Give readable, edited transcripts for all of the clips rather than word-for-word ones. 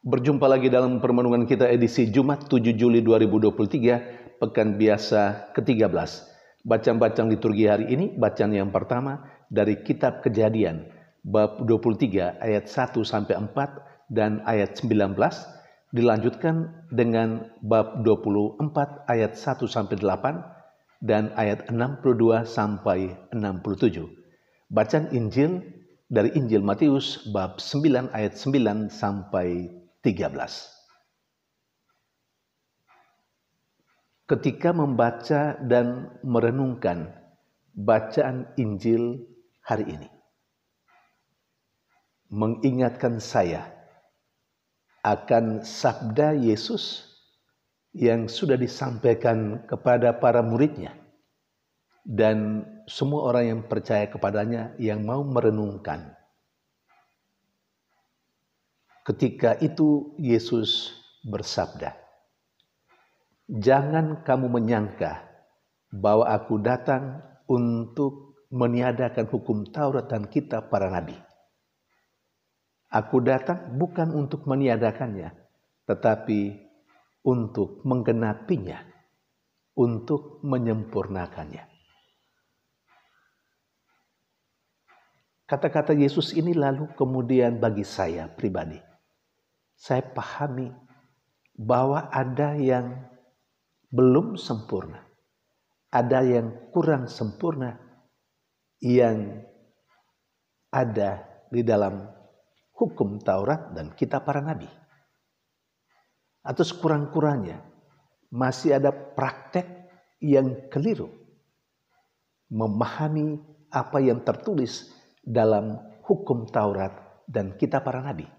Berjumpa lagi dalam permenungan kita edisi Jumat 7 Juli 2023, Pekan Biasa ke-13. Bacaan-bacaan liturgi hari ini, bacaan yang pertama dari Kitab Kejadian, bab 23 ayat 1-4 dan ayat 19, dilanjutkan dengan bab 24 ayat 1-8 dan ayat 62-67. Bacaan Injil dari Injil Matius bab 9 ayat 9 sampai 13. Ketika membaca dan merenungkan bacaan Injil hari ini, mengingatkan saya akan sabda Yesus yang sudah disampaikan kepada para muridnya dan semua orang yang percaya kepadanya yang mau merenungkan. Ketika itu Yesus bersabda, "Jangan kamu menyangka bahwa aku datang untuk meniadakan hukum Taurat dan kitab para nabi. Aku datang bukan untuk meniadakannya, tetapi untuk menggenapinya, untuk menyempurnakannya." Kata-kata Yesus ini lalu kemudian bagi saya pribadi, saya pahami bahwa ada yang belum sempurna, ada yang kurang sempurna yang ada di dalam hukum Taurat dan kitab para nabi. Atau sekurang-kurangnya masih ada praktek yang keliru memahami apa yang tertulis dalam hukum Taurat dan kitab para nabi.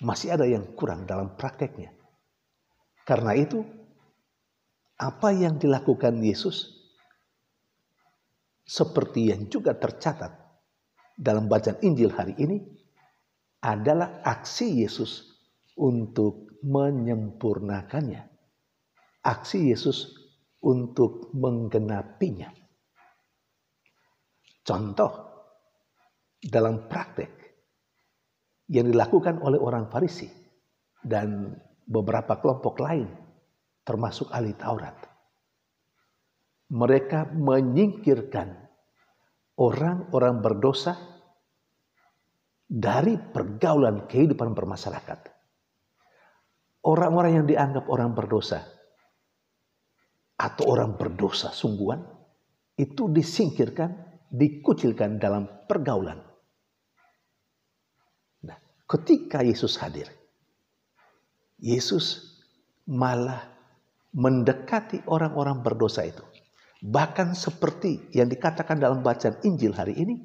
Masih ada yang kurang dalam prakteknya. Karena itu, apa yang dilakukan Yesus seperti yang juga tercatat dalam bacaan Injil hari ini adalah aksi Yesus untuk menyempurnakannya. Aksi Yesus untuk menggenapinya. Contoh dalam praktek yang dilakukan oleh orang Farisi dan beberapa kelompok lain, termasuk ahli Taurat. Mereka menyingkirkan orang-orang berdosa dari pergaulan kehidupan bermasyarakat. Orang-orang yang dianggap orang berdosa atau orang berdosa sungguhan itu disingkirkan, dikucilkan dalam pergaulan. Ketika Yesus hadir, Yesus malah mendekati orang-orang berdosa itu. Bahkan seperti yang dikatakan dalam bacaan Injil hari ini,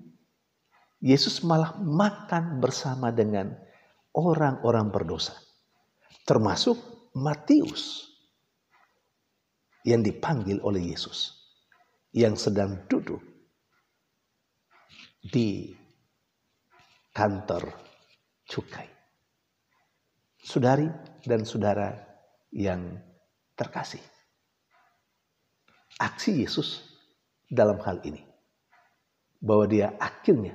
Yesus malah makan bersama dengan orang-orang berdosa. Termasuk Matius yang dipanggil oleh Yesus, yang sedang duduk di kantor cukai. Saudari dan saudara yang terkasih, aksi Yesus dalam hal ini bahwa dia akhirnya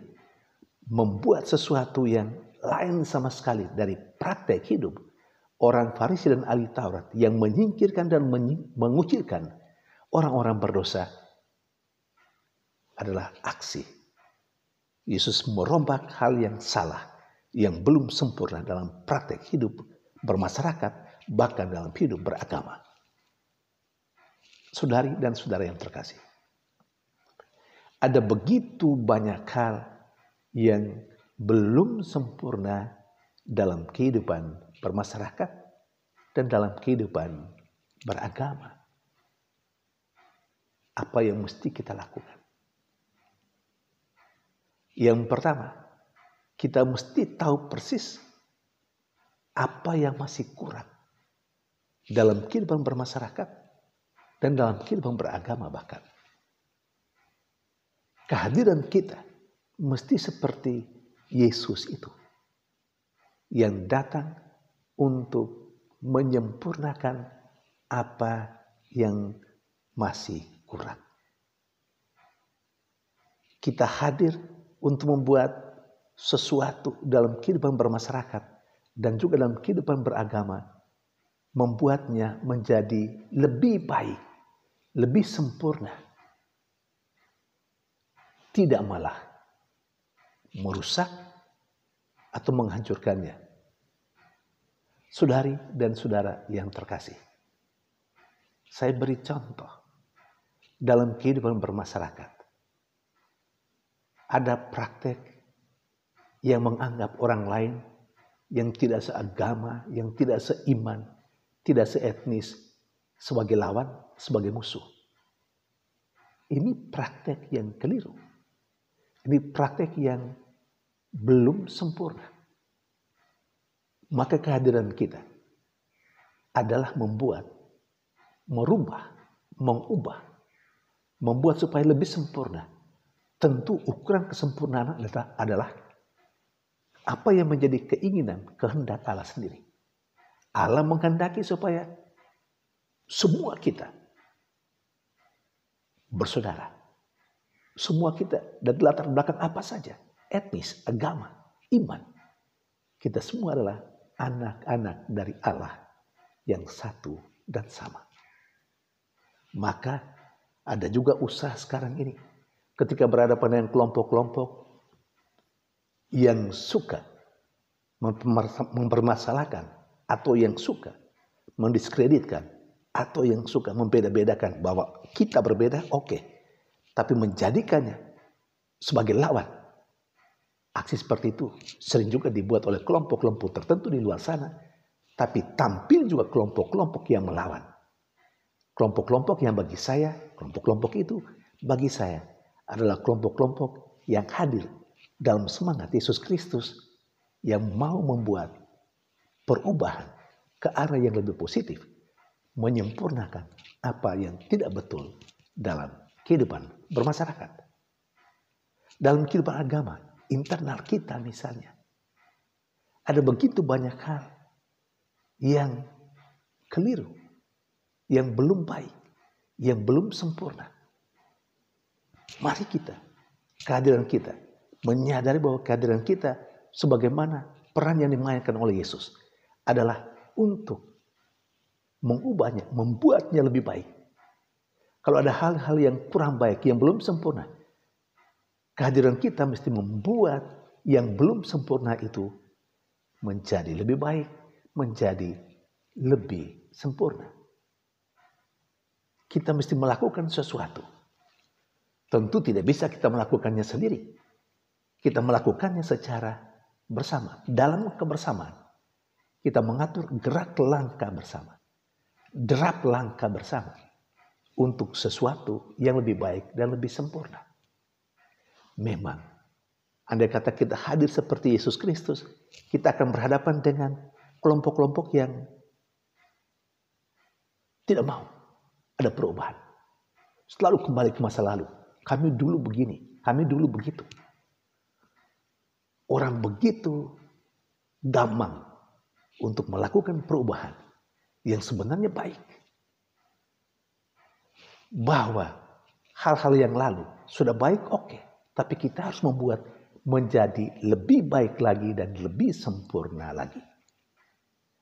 membuat sesuatu yang lain sama sekali dari praktek hidup orang Farisi dan ahli Taurat yang menyingkirkan dan mengucilkan orang-orang berdosa adalah aksi Yesus merombak hal yang salah, yang belum sempurna dalam praktek hidup bermasyarakat, bahkan dalam hidup beragama. Saudari dan saudara yang terkasih, ada begitu banyak hal yang belum sempurna dalam kehidupan bermasyarakat dan dalam kehidupan beragama. Apa yang mesti kita lakukan? Yang pertama, kita mesti tahu persis apa yang masih kurang dalam kehidupan bermasyarakat dan dalam kehidupan beragama bahkan. Kehadiran kita mesti seperti Yesus itu, yang datang untuk menyempurnakan apa yang masih kurang. Kita hadir untuk membuat sesuatu dalam kehidupan bermasyarakat dan juga dalam kehidupan beragama membuatnya menjadi lebih baik, lebih sempurna. Tidak malah merusak atau menghancurkannya. Saudari dan saudara yang terkasih, saya beri contoh dalam kehidupan bermasyarakat. Ada praktek yang menganggap orang lain yang tidak seagama, yang tidak seiman, tidak seetnis sebagai lawan, sebagai musuh. Ini praktek yang keliru. Ini praktek yang belum sempurna. Maka kehadiran kita adalah merubah, mengubah, membuat supaya lebih sempurna. Tentu ukuran kesempurnaan adalah apa yang menjadi keinginan, kehendak Allah sendiri. Allah menghendaki supaya semua kita bersaudara. Semua kita dari latar belakang apa saja, etnis, agama, iman. Kita semua adalah anak-anak dari Allah yang satu dan sama. Maka ada juga usaha sekarang ini ketika berhadapan dengan kelompok-kelompok yang suka mempermasalahkan atau yang suka mendiskreditkan atau yang suka membeda-bedakan bahwa kita berbeda, oke. Tapi menjadikannya sebagai lawan. Aksi seperti itu sering juga dibuat oleh kelompok-kelompok tertentu di luar sana. Tapi tampil juga kelompok-kelompok yang melawan. Kelompok-kelompok yang bagi saya, kelompok-kelompok itu bagi saya adalah kelompok-kelompok yang hadir dalam semangat Yesus Kristus yang mau membuat perubahan ke arah yang lebih positif, menyempurnakan apa yang tidak betul dalam kehidupan bermasyarakat. Dalam kehidupan agama, internal kita misalnya, ada begitu banyak hal yang keliru, yang belum baik, yang belum sempurna. Mari kita, kehadiran kita, menyadari bahwa kehadiran kita sebagaimana peran yang dimainkan oleh Yesus adalah untuk mengubahnya, membuatnya lebih baik. Kalau ada hal-hal yang kurang baik, yang belum sempurna, kehadiran kita mesti membuat yang belum sempurna itu menjadi lebih baik, menjadi lebih sempurna. Kita mesti melakukan sesuatu. Tentu tidak bisa kita melakukannya sendiri. Kita melakukannya secara bersama. Dalam kebersamaan, kita mengatur gerak langkah bersama. Derap langkah bersama. Untuk sesuatu yang lebih baik dan lebih sempurna. Memang, andai kata kita hadir seperti Yesus Kristus, kita akan berhadapan dengan kelompok-kelompok yang tidak mau ada perubahan. Selalu kembali ke masa lalu. Kami dulu begini, kami dulu begitu. Orang begitu gampang untuk melakukan perubahan yang sebenarnya baik. Bahwa hal-hal yang lalu sudah baik, oke. Tapi kita harus membuat menjadi lebih baik lagi dan lebih sempurna lagi.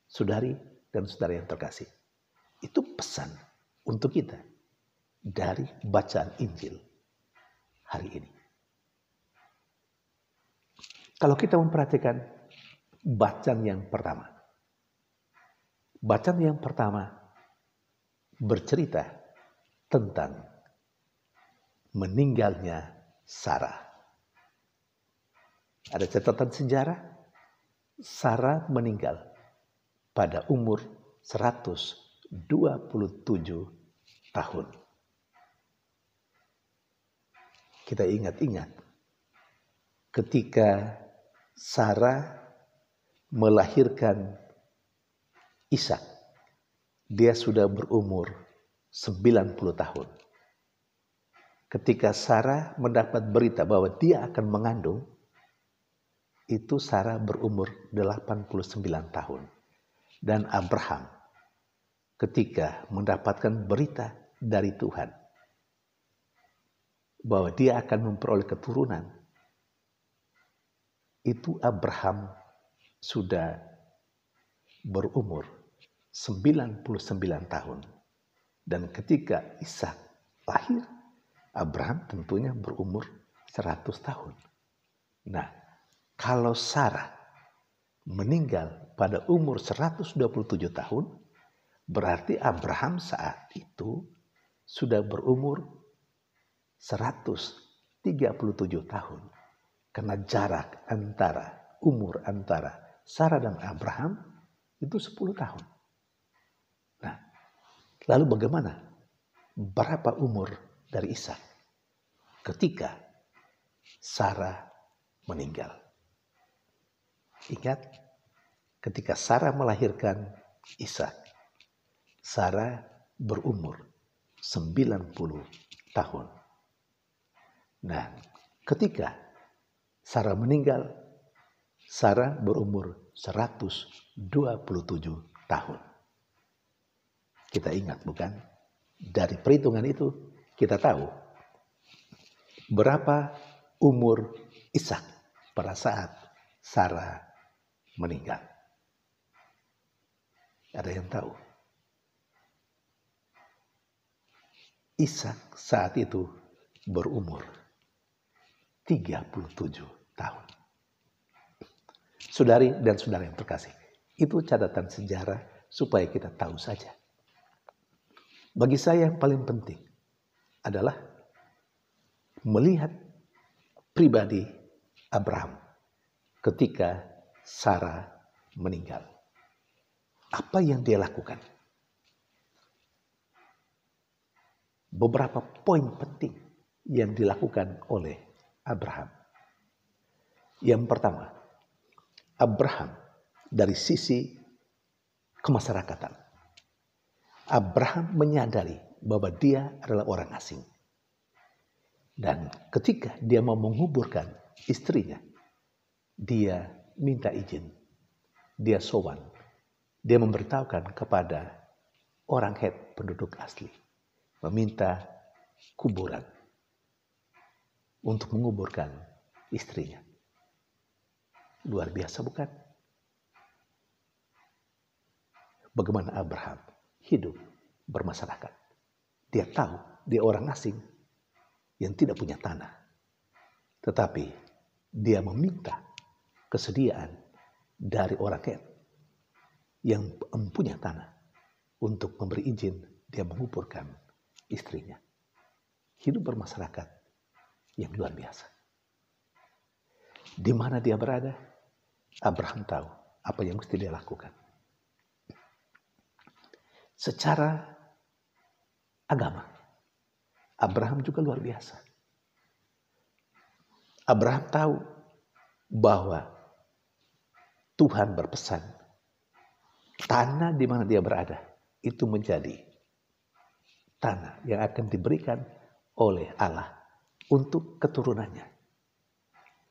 Saudari dan saudara yang terkasih, itu pesan untuk kita dari bacaan Injil hari ini. Kalau kita memperhatikan bacaan yang pertama. Bacaan yang pertama bercerita tentang meninggalnya Sarah. Ada catatan sejarah, Sarah meninggal pada umur 127 tahun. Kita ingat-ingat ketika Sarah melahirkan Ishak, dia sudah berumur 90 tahun. Ketika Sarah mendapat berita bahwa dia akan mengandung, itu Sarah berumur 89 tahun. Dan Abraham ketika mendapatkan berita dari Tuhan bahwa dia akan memperoleh keturunan, itu Abraham sudah berumur 99 tahun. Dan ketika Ishak lahir, Abraham tentunya berumur 100 tahun. Nah, kalau Sarah meninggal pada umur 127 tahun, berarti Abraham saat itu sudah berumur 137 tahun. Karena jarak umur antara Sarah dan Abraham itu 10 tahun. Nah, lalu bagaimana? Berapa umur dari Ishak ketika Sarah meninggal? Ingat, ketika Sarah melahirkan Ishak, Sarah berumur 90 tahun. Nah, ketika Sarah meninggal, Sarah berumur 127 tahun. Kita ingat bukan? Dari perhitungan itu kita tahu berapa umur Ishak pada saat Sarah meninggal. Ada yang tahu? Ishak saat itu berumur 37 tahun. Saudari dan saudara yang terkasih, itu catatan sejarah supaya kita tahu saja. Bagi saya yang paling penting adalah melihat pribadi Abraham ketika Sarah meninggal. Apa yang dia lakukan? Beberapa poin penting yang dilakukan oleh Abraham. Yang pertama, Abraham dari sisi kemasyarakatan. Abraham menyadari bahwa dia adalah orang asing. Dan ketika dia mau menguburkan istrinya, dia minta izin. Dia sowan. Dia memberitahukan kepada orang Het penduduk asli. Meminta kuburan untuk menguburkan istrinya. Luar biasa bukan? Bagaimana Abraham hidup bermasyarakat. Dia tahu dia orang asing yang tidak punya tanah. Tetapi dia meminta kesediaan dari orang Het yang mempunyai tanah untuk memberi izin dia menguburkan istrinya. Hidup bermasyarakat yang luar biasa. Di mana dia berada, Abraham tahu apa yang mesti dia lakukan. Secara agama, Abraham juga luar biasa. Abraham tahu bahwa Tuhan berpesan tanah di mana dia berada itu menjadi tanah yang akan diberikan oleh Allah untuk keturunannya.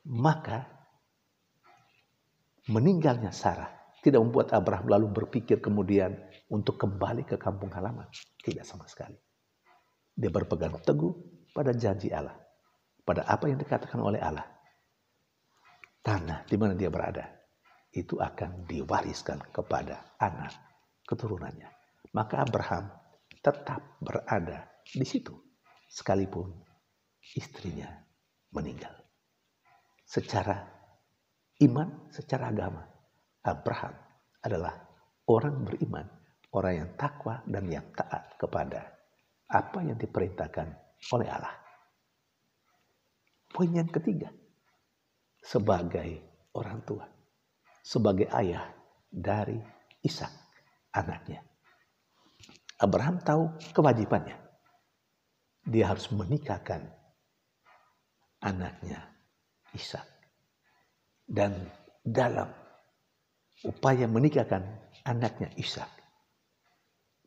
Maka meninggalnya Sarah tidak membuat Abraham lalu berpikir kemudian untuk kembali ke kampung halaman. Tidak sama sekali. Dia berpegang teguh pada janji Allah. Pada apa yang dikatakan oleh Allah. Tanah di mana dia berada itu akan diwariskan kepada anak keturunannya. Maka Abraham tetap berada di situ sekalipun istrinya meninggal. Secara iman, secara agama, Abraham adalah orang beriman, orang yang takwa dan yang taat kepada apa yang diperintahkan oleh Allah. Poin yang ketiga, sebagai orang tua, sebagai ayah dari Ishak, anaknya. Abraham tahu kewajibannya. Dia harus menikahkan anaknya Ishak. Dan dalam upaya menikahkan anaknya Ishak,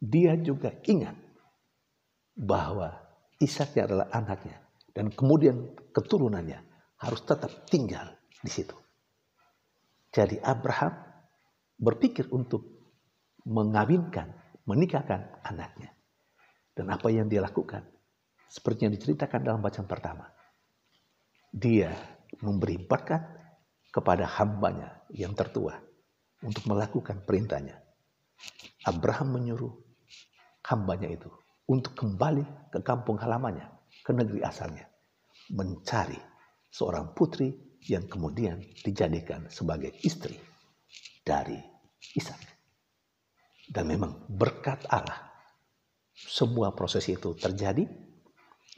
dia juga ingat bahwa Ishak adalah anaknya. Dan kemudian keturunannya harus tetap tinggal di situ. Jadi Abraham berpikir untuk menikahkan anaknya. Dan apa yang dia lakukan? Seperti yang diceritakan dalam bacaan pertama. Dia memberi berkat kepada hambanya yang tertua. untuk melakukan perintahnya. Abraham menyuruh hambanya itu untuk kembali ke kampung halamannya, ke negeri asalnya, mencari seorang putri yang kemudian dijadikan sebagai istri dari Ishak. Dan memang berkat Allah, semua proses itu terjadi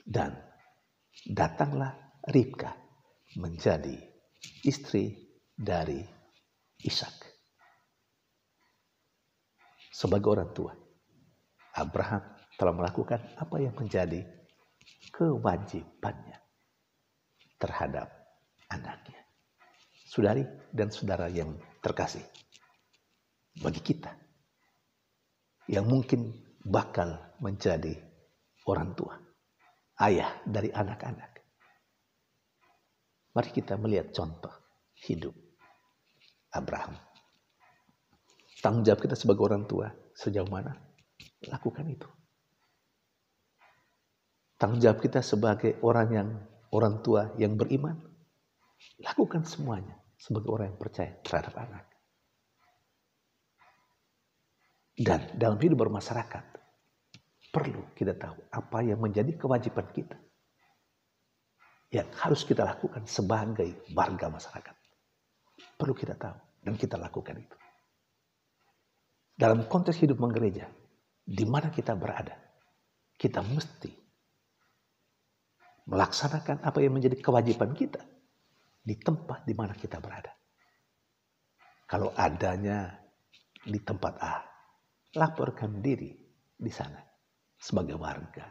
dan datanglah Ribka menjadi istri dari Ishak. Sebagai orang tua, Abraham telah melakukan apa yang menjadi kewajibannya terhadap anaknya. Saudari dan saudara yang terkasih, bagi kita yang mungkin bakal menjadi orang tua, ayah dari anak-anak, mari kita melihat contoh hidup Abraham. Tanggung jawab kita sebagai orang tua sejauh mana? Lakukan itu. Tanggung jawab kita sebagai orang tua yang beriman, lakukan semuanya sebagai orang yang percaya terhadap anak. Dan dalam hidup bermasyarakat, perlu kita tahu apa yang menjadi kewajiban kita, yang harus kita lakukan sebagai warga masyarakat. Perlu kita tahu dan kita lakukan itu. Dalam konteks hidup menggereja, di mana kita berada, kita mesti melaksanakan apa yang menjadi kewajiban kita di tempat di mana kita berada. Kalau adanya di tempat A, laporkan diri di sana sebagai warga,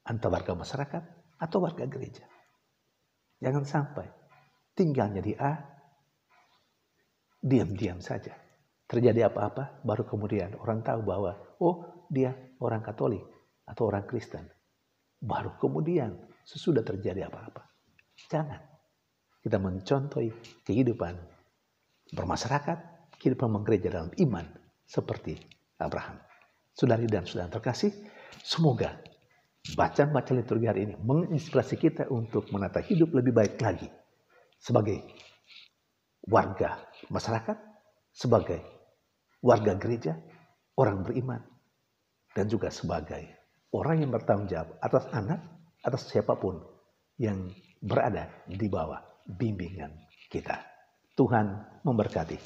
entah warga masyarakat atau warga gereja. Jangan sampai tinggalnya di A, diam-diam saja. Terjadi apa-apa, baru kemudian orang tahu bahwa, oh dia orang Katolik atau orang Kristen. Baru kemudian sesudah terjadi apa-apa. Jangan. Kita mencontohi kehidupan bermasyarakat, kehidupan menggereja dalam iman seperti Abraham. Saudari dan saudara terkasih, semoga bacaan-bacaan liturgi hari ini menginspirasi kita untuk menata hidup lebih baik lagi sebagai warga masyarakat, sebagai warga gereja, orang beriman, dan juga sebagai orang yang bertanggung jawab atas anak, atas siapapun yang berada di bawah bimbingan kita. Tuhan memberkati.